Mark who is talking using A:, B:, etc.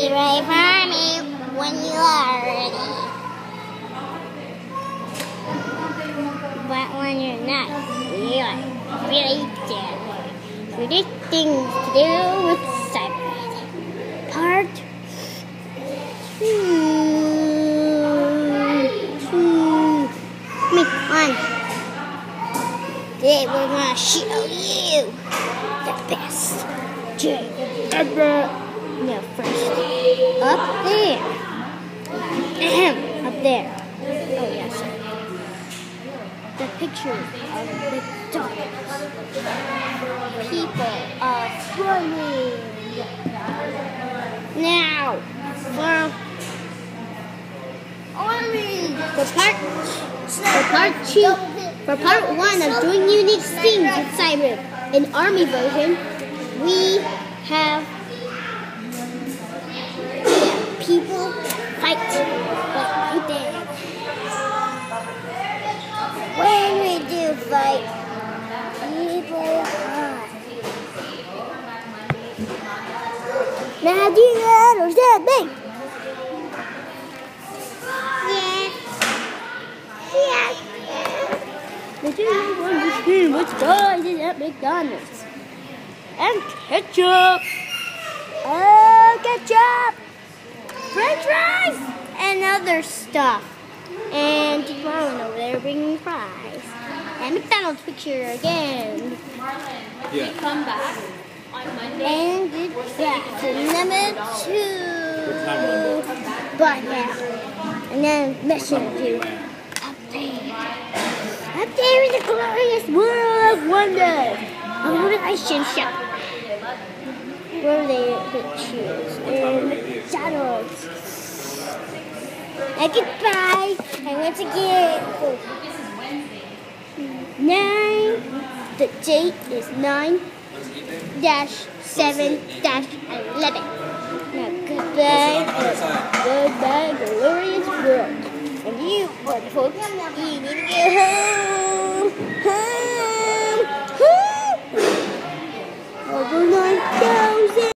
A: Be ready for me when you are ready. But when you're not, you are really dead. Pretty things to do with Cybread. Part 2. Today we're gonna show you the best trick ever. No, first up there. Up there. Oh yes. The picture of the dogs. People are running. Now, for part 1 of doing unique things with Cybread, in Army version, we have people fight what you did. When we do fight, people fight. Now do you understand me? Yes. Did you understand what's going at McDonald's? And ketchup. Oh, ketchup. French fries and other stuff. And Marlon over there bringing fries. And McDonald's picture again.
B: Yeah.
C: Come back on Monday.
A: And good back to number 2. But yeah. And then message up there. Up there is the glorious world of wonder. A relationship. Where they choose. And McDonald's. And goodbye. And once again, 9. The date is 9-7-11. Now goodbye. Goodbye, glorious world. And you, folks, you need to go home. Home. Home. Over 9,000.